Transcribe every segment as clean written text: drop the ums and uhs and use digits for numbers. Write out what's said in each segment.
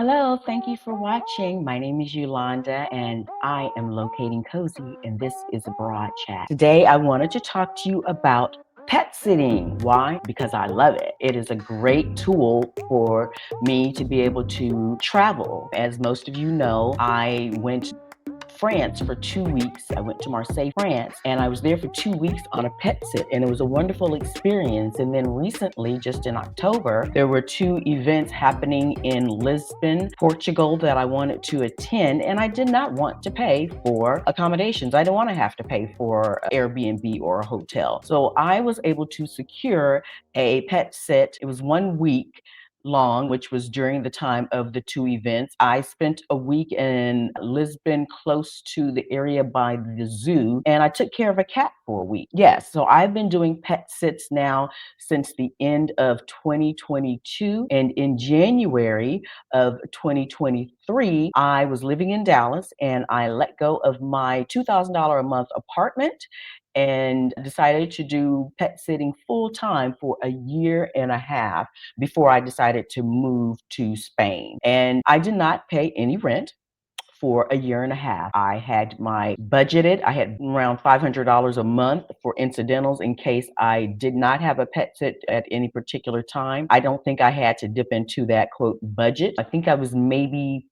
Hello, thank you for watching. My name is Yolanda and I am locating cozy, and this is a broad chat. Today I wanted to talk to you about pet sitting. Why? Because I love it. It is a great tool for me to be able to travel. As most of you know, I went France for 2 weeks. I went to Marseille, France, and I was there for 2 weeks on a pet sit, and it was a wonderful experience. And then recently, just in October, there were two events happening in Lisbon, Portugal that I wanted to attend, and I did not want to pay for accommodations. I didn't want to have to pay for Airbnb or a hotel. So I was able to secure a pet sit. It was 1 week long, which was during the time of the two events. I spent a week in Lisbon, close to the area by the zoo, and I took care of a cat for a week. Yes, so I've been doing pet sits now since the end of 2022, and in January of 2023, I was living in Dallas and I let go of my $2,000 a month apartment and decided to do pet sitting full time for a year and a half before I decided to move to Spain. And I did not pay any rent for a year and a half. I had my budgeted, I had around $500 a month for incidentals in case I did not have a pet sit at any particular time. I don't think I had to dip into that quote budget. I think I was maybe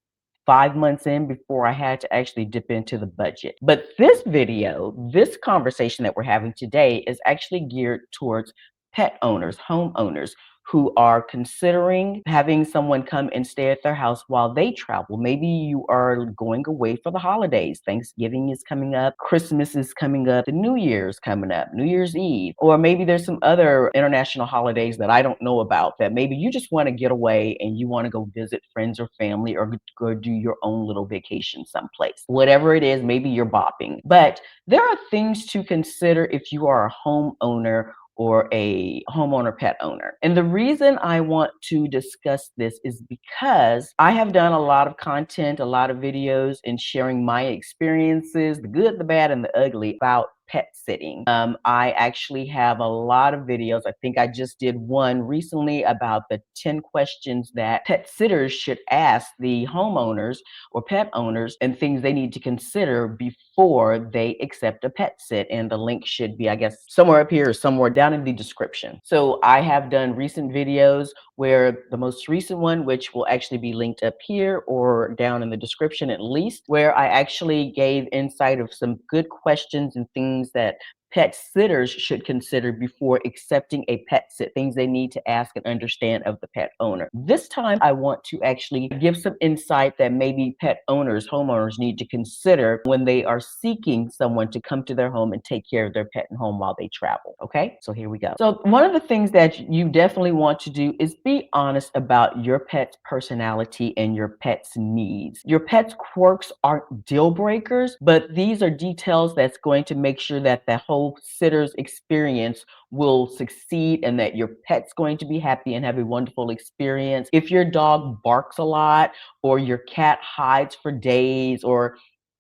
5 months in before I had to actually dip into the budget. But this video, this conversation that we're having today is actually geared towards pet owners, homeowners who are considering having someone come and stay at their house while they travel. Maybe you are going away for the holidays. Thanksgiving is coming up, Christmas is coming up, the New Year's coming up, New Year's Eve, or maybe there's some other international holidays that I don't know about that maybe you just want to get away and you want to go visit friends or family or go do your own little vacation someplace. Whatever it is, maybe you're bopping. But there are things to consider if you are a homeowner or a homeowner pet owner. And the reason I want to discuss this is because I have done a lot of content, a lot of videos, and sharing my experiences, the good, the bad, and the ugly about pet sitting. I actually have a lot of videos. I think I just did one recently about the 10 questions that pet sitters should ask the homeowners or pet owners and things they need to consider before they accept a pet sit. And the link should be, I guess, somewhere up here or somewhere down in the description. So I have done recent videos where the most recent one, which will actually be linked up here or down in the description at least, where I actually gave insight of some good questions and things that pet sitters should consider before accepting a pet sit, things they need to ask and understand of the pet owner. This time, I want to actually give some insight that maybe pet owners, homeowners need to consider when they are seeking someone to come to their home and take care of their pet and home while they travel. Okay, so here we go. So one of the things that you definitely want to do is be honest about your pet's personality and your pet's needs. Your pet's quirks aren't deal breakers, but these are details that's going to make sure that the whole sitter's experience will succeed and that your pet's going to be happy and have a wonderful experience. If your dog barks a lot or your cat hides for days, or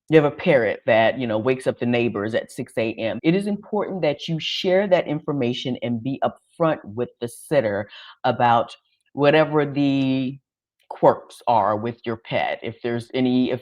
you have a parrot that, wakes up the neighbors at 6 a.m., it is important that you share that information and be upfront with the sitter about whatever the quirks are with your pet. If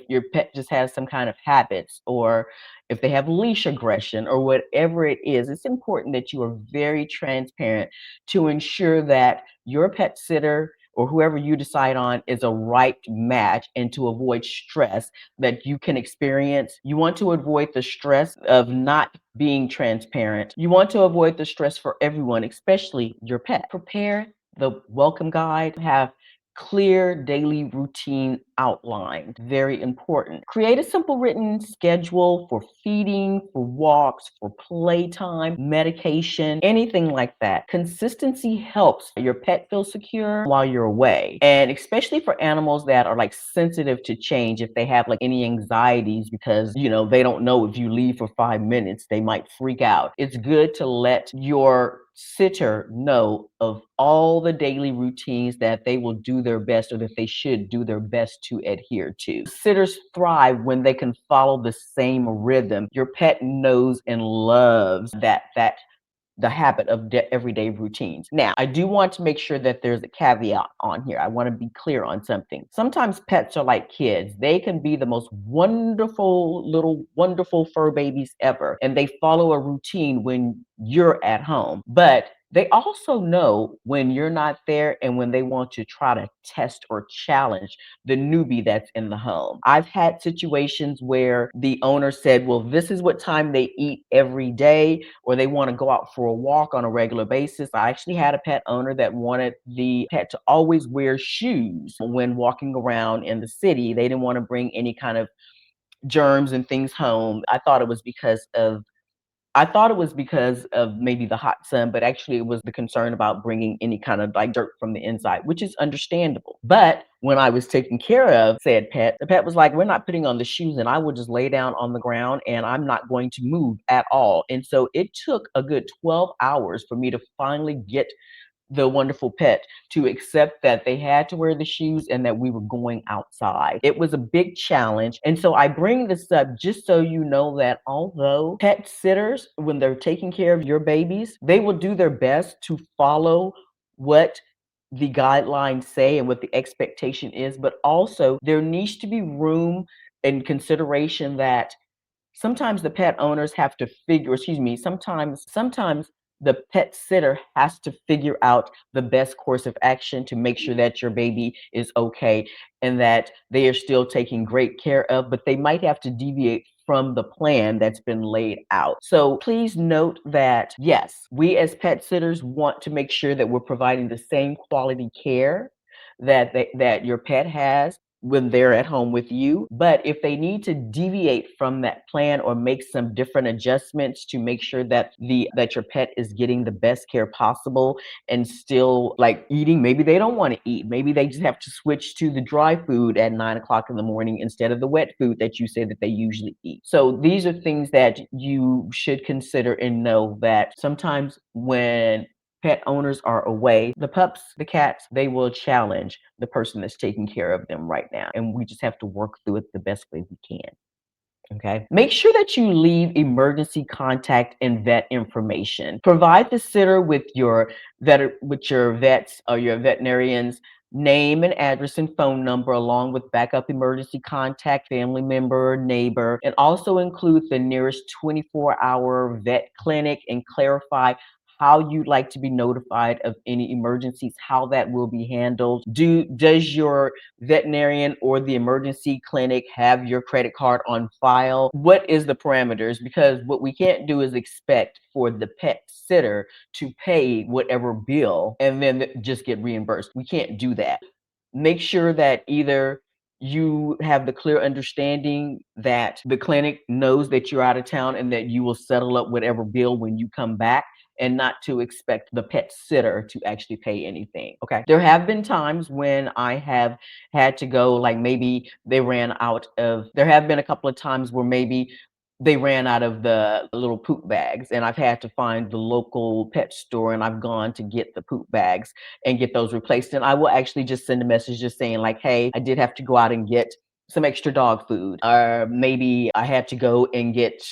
your pet just has some kind of habits, or if they have leash aggression or whatever it is, it's important that you are very transparent to ensure that your pet sitter or whoever you decide on is a right match, and to avoid stress that you can experience. You want to avoid the stress of not being transparent. You want to avoid the stress for everyone, especially your pet. Prepare the welcome guide, have clear daily routine outlined. Very important. Create a simple written schedule for feeding, for walks, for playtime, medication, anything like that. Consistency helps your pet feel secure while you're away. And especially for animals that are like sensitive to change, if they have like any anxieties because, they don't know if you leave for 5 minutes, they might freak out. It's good to let your sitter know of all the daily routines that they will do their best, or that they should do their best to adhere to. Sitters thrive when they can follow the same rhythm. Your pet knows and loves that the habit of everyday routines. Now, I do want to make sure that there's a caveat on here. I want to be clear on something. Sometimes pets are like kids. They can be the most wonderful little wonderful fur babies ever, and they follow a routine when you're at home. But they also know when you're not there and when they want to try to test or challenge the newbie that's in the home. I've had situations where the owner said, well, this is what time they eat every day, or they want to go out for a walk on a regular basis. I actually had a pet owner that wanted the pet to always wear shoes when walking around in the city. They didn't want to bring any kind of germs and things home. I thought it was because of maybe the hot sun, but actually it was the concern about bringing any kind of like dirt from the inside, which is understandable. But when I was taking care of said pet, the pet was like, we're not putting on the shoes and I will just lay down on the ground and I'm not going to move at all. And so it took a good 12 hours for me to finally get the wonderful pet to accept that they had to wear the shoes and that we were going outside. It was a big challenge. And so I bring this up just so you know that although pet sitters, when they're taking care of your babies, they will do their best to follow what the guidelines say and what the expectation is, but also there needs to be room and consideration that sometimes the pet owners have to figure, excuse me, sometimes the pet sitter has to figure out the best course of action to make sure that your baby is okay and that they are still taken great care of, but they might have to deviate from the plan that's been laid out. So please note that yes, we as pet sitters want to make sure that we're providing the same quality care that your pet has when they're at home with you. But if they need to deviate from that plan or make some different adjustments to make sure that your pet is getting the best care possible and still like eating, maybe they don't want to eat. Maybe they just have to switch to the dry food at 9 o'clock in the morning instead of the wet food that you say that they usually eat. So these are things that you should consider and know that sometimes when pet owners are away, the pups, the cats, they will challenge the person that's taking care of them right now. And we just have to work through it the best way we can. Okay. Make sure that you leave emergency contact and vet information. Provide the sitter with your vets or your veterinarian's name and address and phone number, along with backup emergency contact, family member, neighbor, and also include the nearest 24-hour vet clinic and clarify how you'd like to be notified of any emergencies, how that will be handled. Does your veterinarian or the emergency clinic have your credit card on file? What is the parameters? Because what we can't do is expect for the pet sitter to pay whatever bill and then just get reimbursed. We can't do that. Make sure that either you have the clear understanding that the clinic knows that you're out of town and that you will settle up whatever bill when you come back, and not to expect the pet sitter to actually pay anything. Okay. There have been times when I have had to go, like maybe there have been a couple of times where maybe they ran out of the little poop bags, and I've had to find the local pet store and I've gone to get the poop bags and get those replaced. And I will actually just send a message just saying, like, hey, I did have to go out and get some extra dog food, or maybe I had to go and get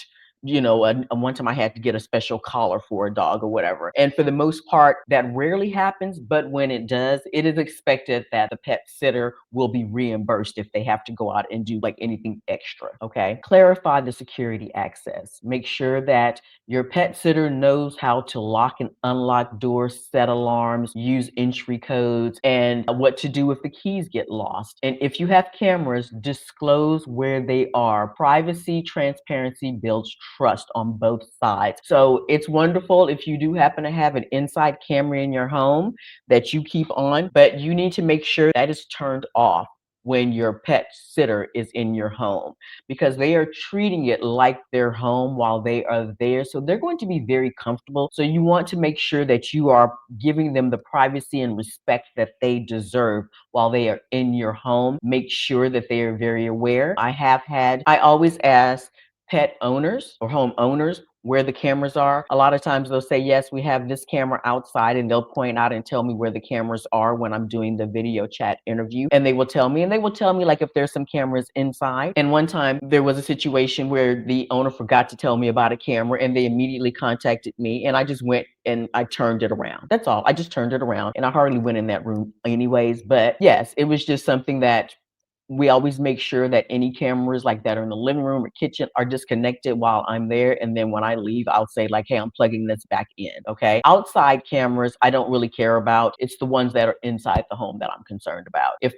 one time I had to get a special collar for a dog or whatever. And for the most part, that rarely happens. But when it does, it is expected that the pet sitter will be reimbursed if they have to go out and do like anything extra. Okay. Clarify the security access. Make sure that your pet sitter knows how to lock and unlock doors, set alarms, use entry codes, and what to do if the keys get lost. And if you have cameras, disclose where they are. Privacy, transparency builds trust on both sides. So it's wonderful if you do happen to have an inside camera in your home that you keep on, but you need to make sure that is turned off when your pet sitter is in your home, because they are treating it like their home while they are there. So they're going to be very comfortable. So you want to make sure that you are giving them the privacy and respect that they deserve while they are in your home. Make sure that they are very aware. I always ask pet owners or homeowners where the cameras are. A lot of times they'll say, yes, we have this camera outside, and they'll point out and tell me where the cameras are when I'm doing the video chat interview. And they will tell me, like if there's some cameras inside. And one time there was a situation where the owner forgot to tell me about a camera, and they immediately contacted me, and I just went and I turned it around. That's all. I just turned it around, and I hardly went in that room anyways. But yes, it was just something that we always make sure that any cameras like that are in the living room or kitchen are disconnected while I'm there. And then when I leave, I'll say like, hey, I'm plugging this back in. Okay. Outside cameras, I don't really care about. It's the ones that are inside the home that I'm concerned about. If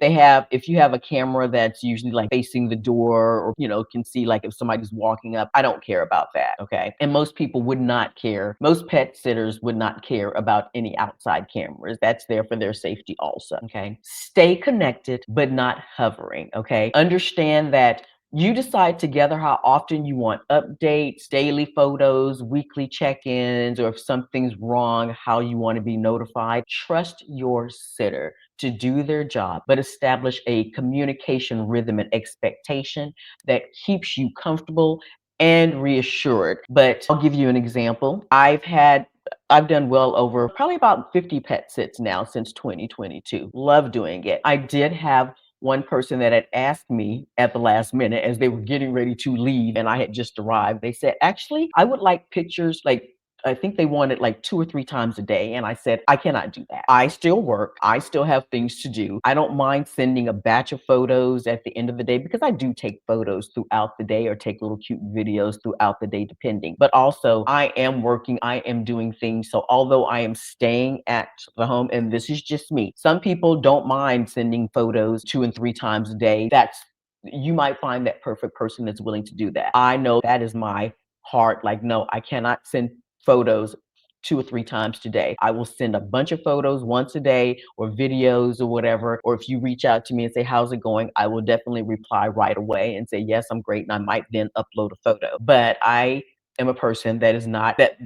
you have a camera that's usually like facing the door, or, can see like if somebody's walking up, I don't care about that. Okay. And most people would not care. Most pet sitters would not care about any outside cameras. That's there for their safety also. Okay. Stay connected, but not hovering. Okay. Understand that you decide together how often you want updates, daily photos, weekly check-ins, or if something's wrong, how you want to be notified. Trust your sitter to do their job, but establish a communication rhythm and expectation that keeps you comfortable and reassured. But I'll give you an example. I've done well over probably about 50 pet sits now since 2022. Love doing it. I did have one person that had asked me at the last minute as they were getting ready to leave and I had just arrived. They said, actually, I would like pictures like I think they wanted like 2 or 3 times a day, and I said, "I cannot do that. I still work. I still have things to do. I don't mind sending a batch of photos at the end of the day because I do take photos throughout the day or take little cute videos throughout the day depending. But also, I am working, I am doing things. So although I am staying at the home, and this is just me, some people don't mind sending photos 2 and 3 times a day. You might find that perfect person that's willing to do that. I know that is my heart. Like, no, I cannot send photos 2 or 3 times today. I will send a bunch of photos once a day or videos or whatever. Or if you reach out to me and say, how's it going? I will definitely reply right away and say, yes, I'm great. And I might then upload a photo. But I am a person that is not that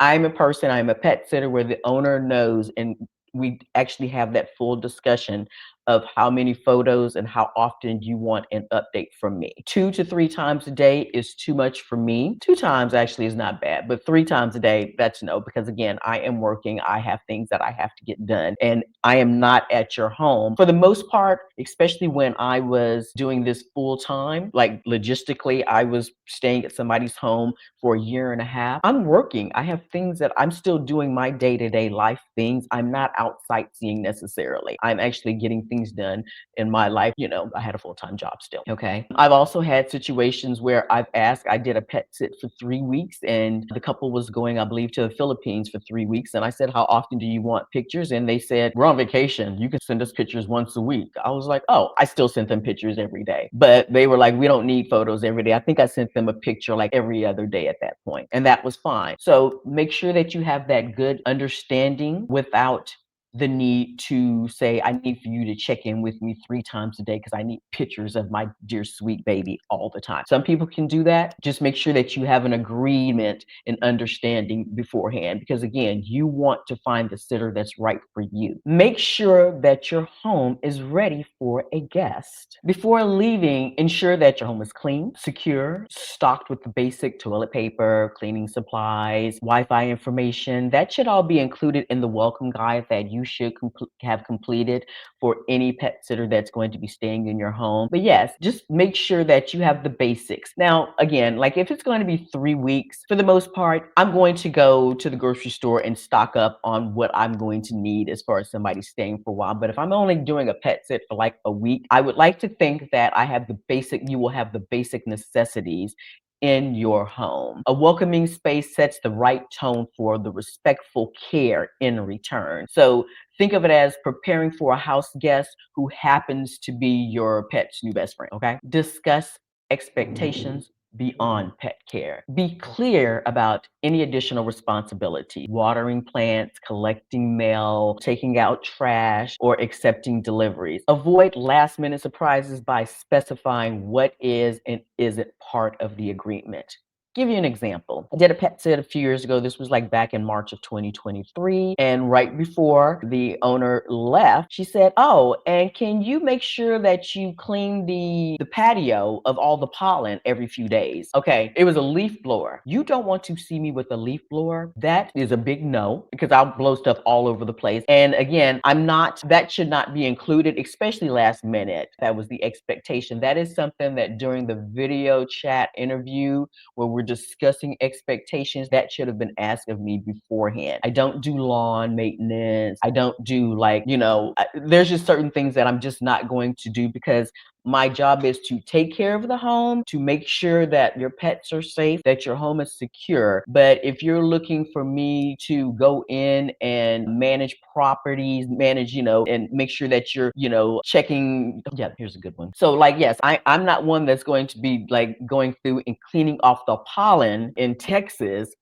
I'm a pet sitter where the owner knows, and we actually have that full discussion of how many photos and how often you want an update from me. 2 to 3 times a day is too much for me. 2 times actually is not bad, but 3 times a day, that's no, because again, I am working, I have things that I have to get done, and I am not at your home. For the most part, especially when I was doing this full time, like logistically, I was staying at somebody's home for a year and a half. I'm working. I have things that I'm still doing my day-to-day life things. I'm not out sightseeing necessarily. I'm actually getting things done in my life. I had a full-time job still. Okay. I've also had situations where I did a pet sit for 3 weeks, and the couple was going, I believe, to the Philippines for 3 weeks. And I said, how often do you want pictures? And they said, we're on vacation. You can send us pictures once a week. I was like, oh, I still sent them pictures every day. But they were like, we don't need photos every day. I think I sent them a picture like every other day at that point, and that was fine. So make sure that you have that good understanding without the need to say, I need for you to check in with me 3 times a day because I need pictures of my dear sweet baby all the time. Some people can do that. Just make sure that you have an agreement and understanding beforehand, because again, you want to find the sitter that's right for you. Make sure that your home is ready for a guest. Before leaving, ensure that your home is clean, secure, stocked with the basic toilet paper, cleaning supplies, Wi-Fi information. That should all be included in the welcome guide that you should have completed for any pet sitter that's going to be staying in your home. But yes, just make sure that you have the basics. Now, again, like if it's going to be 3 weeks, for the most part, I'm going to go to the grocery store and stock up on what I'm going to need as far as somebody staying for a while. But if I'm only doing a pet sit for like a week, I would like to think that you will have the basic necessities in your home. A welcoming space sets the right tone for the respectful care in return. So think of it as preparing for a house guest who happens to be your pet's new best friend, okay? Discuss expectations beyond pet care. Be clear about any additional responsibility: watering plants, collecting mail, taking out trash, or accepting deliveries. Avoid last minute surprises by specifying what is and isn't part of the agreement. Give you an example. I did a pet sit a few years ago. This was like back in March of 2023. And right before the owner left, she said, "Oh, and can you make sure that you clean the patio of all the pollen every few days?" Okay, it was a leaf blower. You don't want to see me with a leaf blower. That is a big no, because I'll blow stuff all over the place. And again, that should not be included, especially last minute. That was the expectation. That is something that during the video chat interview where we're discussing expectations, that should have been asked of me beforehand. I don't do lawn maintenance. I don't do there's just certain things that I'm just not going to do, because my job is to take care of the home, to make sure that your pets are safe, that your home is secure. But if you're looking for me to go in and manage properties, and make sure that you're, checking, yeah, here's a good one. So yes, I'm not one that's going to be like going through and cleaning off the pollen in Texas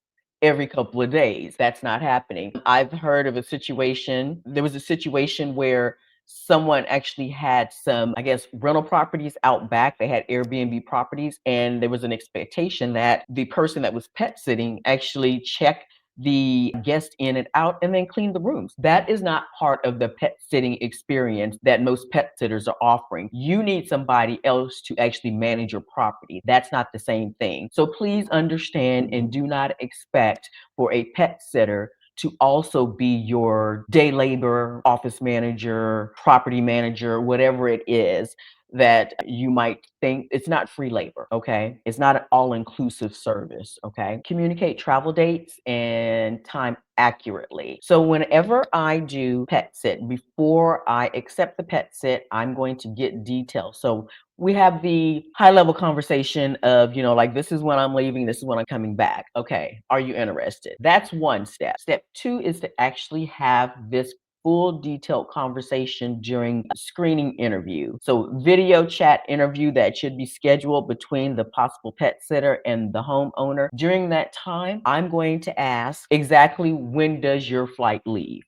every couple of days. That's not happening. I've heard of a situation. There was a situation where someone actually had some, I guess, rental properties out back. They had Airbnb properties, and there was an expectation that the person that was pet sitting actually checked the guest in and out and then clean the rooms. That is not part of the pet sitting experience that most pet sitters are offering. You need somebody else to actually manage your property. That's not the same thing. So please understand and do not expect for a pet sitter to also be your day laborer, office manager, property manager, whatever it is that you might think. It's not free labor, okay? It's not an all-inclusive service, okay? Communicate travel dates and time accurately. So whenever I do pet sit, before I accept the pet sit, I'm going to get details. So we have the high level conversation of, this is when I'm leaving, this is when I'm coming back. Okay, are you interested? That's one step. Step two is to actually have this full detailed conversation during a screening interview. So video chat interview that should be scheduled between the possible pet sitter and the homeowner. During that time, I'm going to ask exactly when does your flight leave?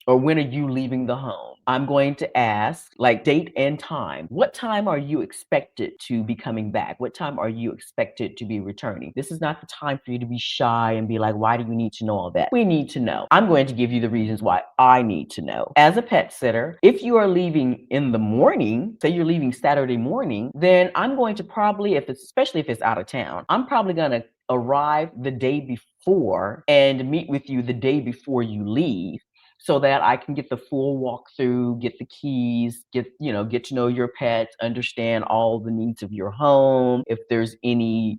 Or when are you leaving the home? I'm going to ask date and time. What time are you expected to be coming back? What time are you expected to be returning? This is not the time for you to be shy and be like, why do you need to know all that? We need to know. I'm going to give you the reasons why I need to know. As a pet sitter, if you are leaving in the morning, say you're leaving Saturday morning, then I'm going to probably, especially if it's out of town, I'm probably going to arrive the day before and meet with you the day before you leave, so that I can get the full walkthrough, get the keys, get to know your pets, understand all the needs of your home. If there's any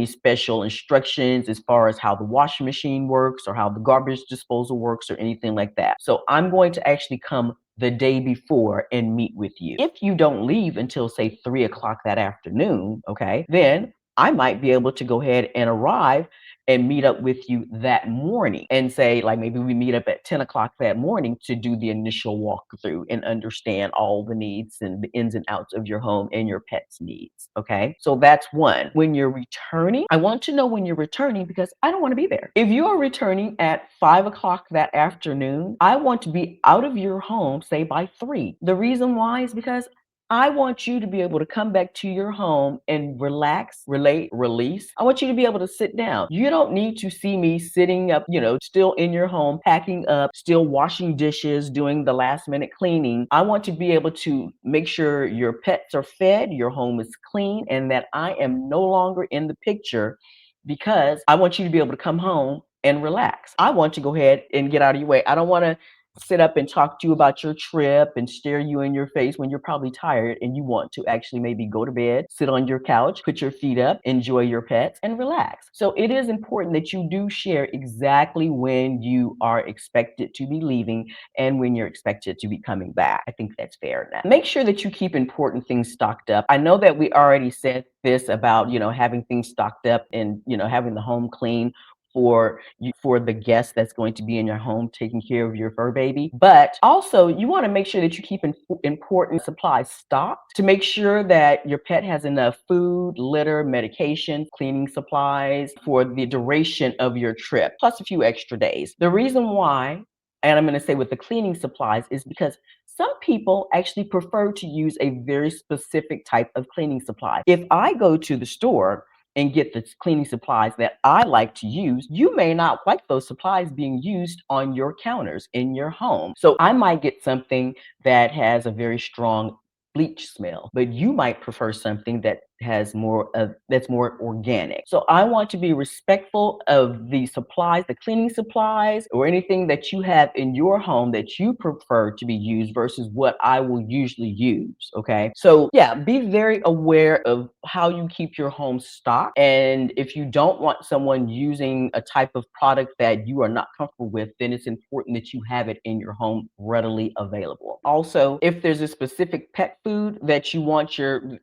special instructions as far as how the washing machine works or how the garbage disposal works or anything like that. So I'm going to actually come the day before and meet with you. If you don't leave until say 3 o'clock that afternoon, okay, then I might be able to go ahead and arrive and meet up with you that morning and say, maybe we meet up at 10 o'clock that morning to do the initial walkthrough and understand all the needs and the ins and outs of your home and your pet's needs. Okay. So that's one. When you're returning, I want to know when you're returning because I don't want to be there. If you are returning at 5 o'clock that afternoon, I want to be out of your home, say by 3. The reason why is because I want you to be able to come back to your home and relax, relate, release. I want you to be able to sit down. You don't need to see me sitting up, still in your home, packing up, still washing dishes, doing the last minute cleaning. I want to be able to make sure your pets are fed, your home is clean, and that I am no longer in the picture, because I want you to be able to come home and relax. I want to go ahead and get out of your way. I don't want to sit up and talk to you about your trip and stare you in your face when you're probably tired and you want to actually maybe go to bed, sit on your couch, put your feet up, enjoy your pets, and relax. So it is important that you do share exactly when you are expected to be leaving and when you're expected to be coming back. I think that's fair enough. Make sure that you keep important things stocked up. I know that we already said this about, having things stocked up and, having the home clean for the guest that's going to be in your home taking care of your fur baby. But also you want to make sure that you keep important supplies stocked to make sure that your pet has enough food, litter, medication, cleaning supplies for the duration of your trip, plus a few extra days. The reason why, and I'm going to say with the cleaning supplies, is because some people actually prefer to use a very specific type of cleaning supply. If I go to the store and get the cleaning supplies that I like to use, you may not like those supplies being used on your counters in your home. So I might get something that has a very strong bleach smell, but you might prefer something that has more of that's more organic. So I want to be respectful of the supplies, the cleaning supplies, or anything that you have in your home that you prefer to be used versus what I will usually use. Okay. So yeah, be very aware of how you keep your home stocked. And if you don't want someone using a type of product that you are not comfortable with, then it's important that you have it in your home readily available. Also, if there's a specific pet food that you want your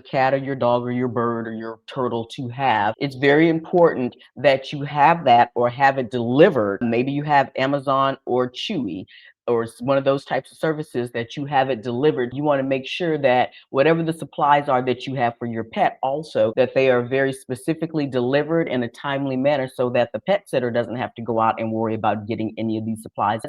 cat or your dog or your bird or your turtle to have, it's very important that you have that or have it delivered. Maybe you have Amazon or Chewy or one of those types of services that you have it delivered. You want to make sure that whatever the supplies are that you have for your pet, also that they are very specifically delivered in a timely manner so that the pet sitter doesn't have to go out and worry about getting any of these supplies.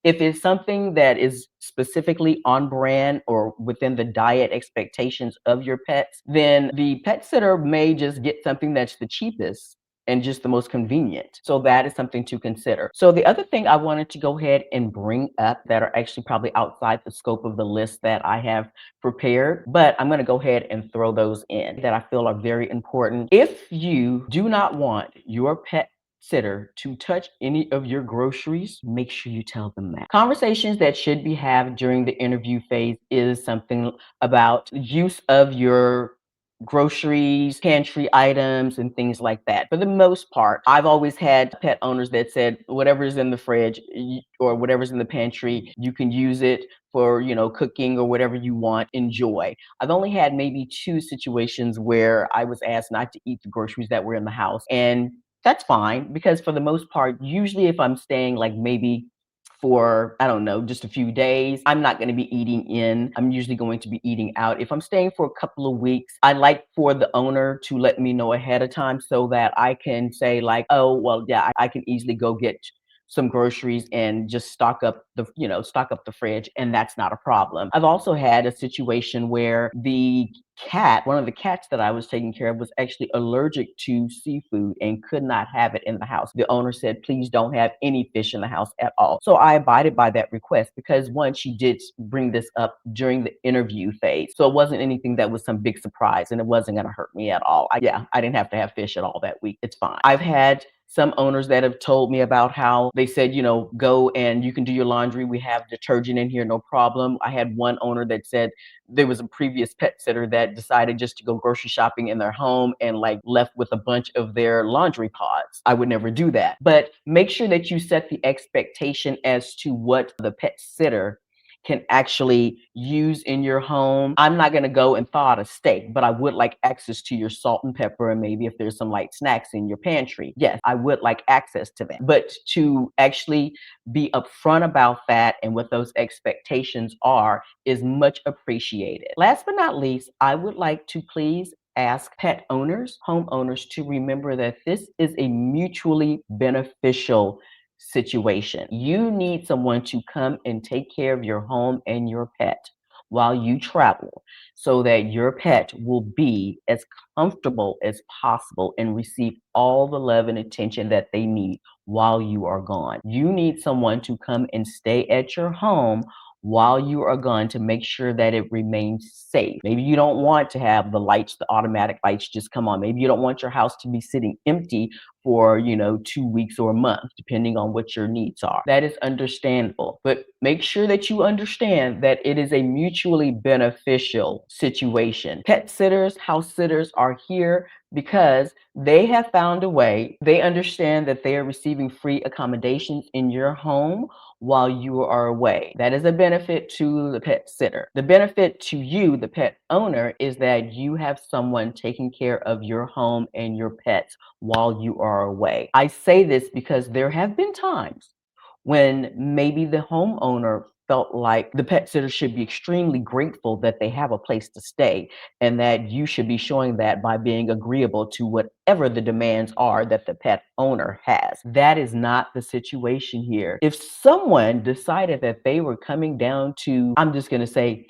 If it's something that is specifically on brand or within the diet expectations of your pets, then the pet sitter may just get something that's the cheapest and just the most convenient. So that is something to consider. So the other thing I wanted to go ahead and bring up that are actually probably outside the scope of the list that I have prepared, but I'm going to go ahead and throw those in that I feel are very important. If you do not want your pet sitter to touch any of your groceries, make sure you tell them that. Conversations that should be had during the interview phase is something about use of your groceries, pantry items, and things like that. For the most part, I've always had pet owners that said, whatever's in the fridge or whatever's in the pantry, you can use it for, cooking or whatever you want, enjoy. I've only had maybe two situations where I was asked not to eat the groceries that were in the house. And that's fine because for the most part, usually if I'm staying like maybe for, I don't know, just a few days, I'm not going to be eating in. I'm usually going to be eating out. If I'm staying for a couple of weeks, I like for the owner to let me know ahead of time so that I can say like, oh, well, yeah, I can easily go get some groceries and just stock up the fridge, and that's not a problem. I've also had a situation where one of the cats that I was taking care of was actually allergic to seafood and could not have it in the house. The owner said, please don't have any fish in the house at all. So I abided by that request because one, she did bring this up during the interview phase. So it wasn't anything that was some big surprise and it wasn't going to hurt me at all. I didn't have to have fish at all that week. It's fine. I've had some owners that have told me about how they said, go and you can do your laundry. We have detergent in here, no problem. I had one owner that said there was a previous pet sitter that decided just to go grocery shopping in their home and like left with a bunch of their laundry pods. I would never do that. But make sure that you set the expectation as to what the pet sitter can actually use in your home. I'm not going to go and thaw out a steak, but I would like access to your salt and pepper and maybe if there's some light snacks in your pantry. Yes, I would like access to that. But to actually be upfront about that and what those expectations are is much appreciated. Last but not least, I would like to please ask pet owners, homeowners to remember that this is a mutually beneficial situation. You need someone to come and take care of your home and your pet while you travel so that your pet will be as comfortable as possible and receive all the love and attention that they need while you are gone. You need someone to come and stay at your home while you are gone to make sure that it remains safe. Maybe you don't want to have the automatic lights just come on. Maybe you don't want your house to be sitting empty for 2 weeks or a month, depending on what your needs are. That is understandable, but make sure that you understand that it is a mutually beneficial situation. Pet sitters, house sitters are here because they have found a way. They understand that they are receiving free accommodations in your home while you are away. That is a benefit to the pet sitter. The benefit to you, the pet owner, is that you have someone taking care of your home and your pets while you are away. I say this because there have been times when maybe the homeowner felt like the pet sitter should be extremely grateful that they have a place to stay and that you should be showing that by being agreeable to whatever the demands are that the pet owner has. That is not the situation here. If someone decided that they were coming down to, I'm just going to say,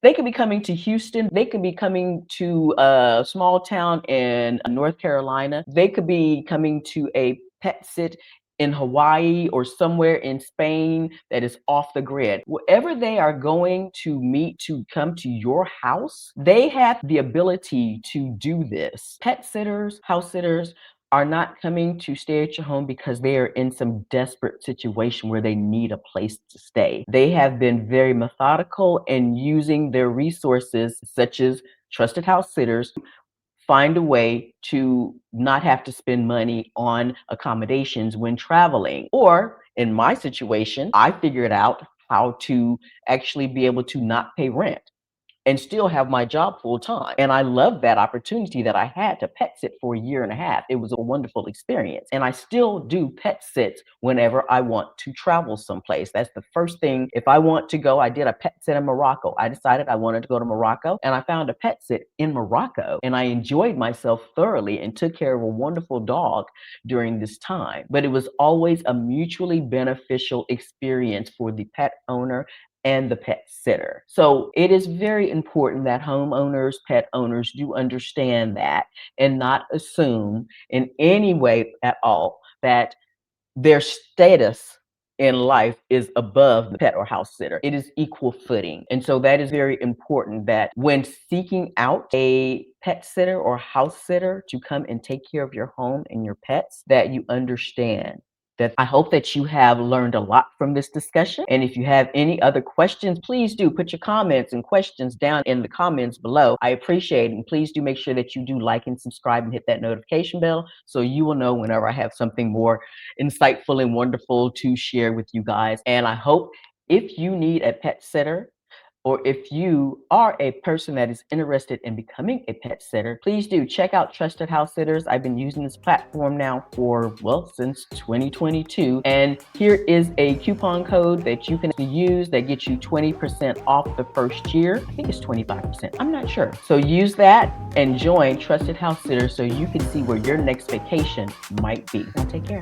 They could be coming to Houston. They could be coming to a small town in North Carolina. They could be coming to a pet sit in Hawaii or somewhere in Spain that is off the grid. Wherever they are going to meet to come to your house, they have the ability to do this. Pet sitters, house sitters, are not coming to stay at your home because they are in some desperate situation where they need a place to stay. They have been very methodical in using their resources, such as trusted house sitters, find a way to not have to spend money on accommodations when traveling. Or in my situation, I figured out how to actually be able to not pay rent and still have my job full time. And I love that opportunity that I had to pet sit for a year and a half. It was a wonderful experience. And I still do pet sits whenever I want to travel someplace. That's the first thing. If I want to go, I did a pet sit in Morocco. I decided I wanted to go to Morocco and I found a pet sit in Morocco and I enjoyed myself thoroughly and took care of a wonderful dog during this time. But it was always a mutually beneficial experience for the pet owner and the pet sitter. So it is very important that homeowners, pet owners do understand that and not assume in any way at all that their status in life is above the pet or house sitter. It is equal footing. And so that is very important that when seeking out a pet sitter or house sitter to come and take care of your home and your pets, that you understand that. I hope that you have learned a lot from this discussion. And if you have any other questions, please do put your comments and questions down in the comments below. I appreciate it. And please do make sure that you do like and subscribe and hit that notification bell so you will know whenever I have something more insightful and wonderful to share with you guys. And I hope if you need a pet sitter, or if you are a person that is interested in becoming a pet sitter, please do check out Trusted House Sitters. I've been using this platform now for, well, since 2022. And here is a coupon code that you can use that gets you 20% off the first year. I think it's 25%. I'm not sure. So use that and join Trusted House Sitters so you can see where your next vacation might be. Now take care.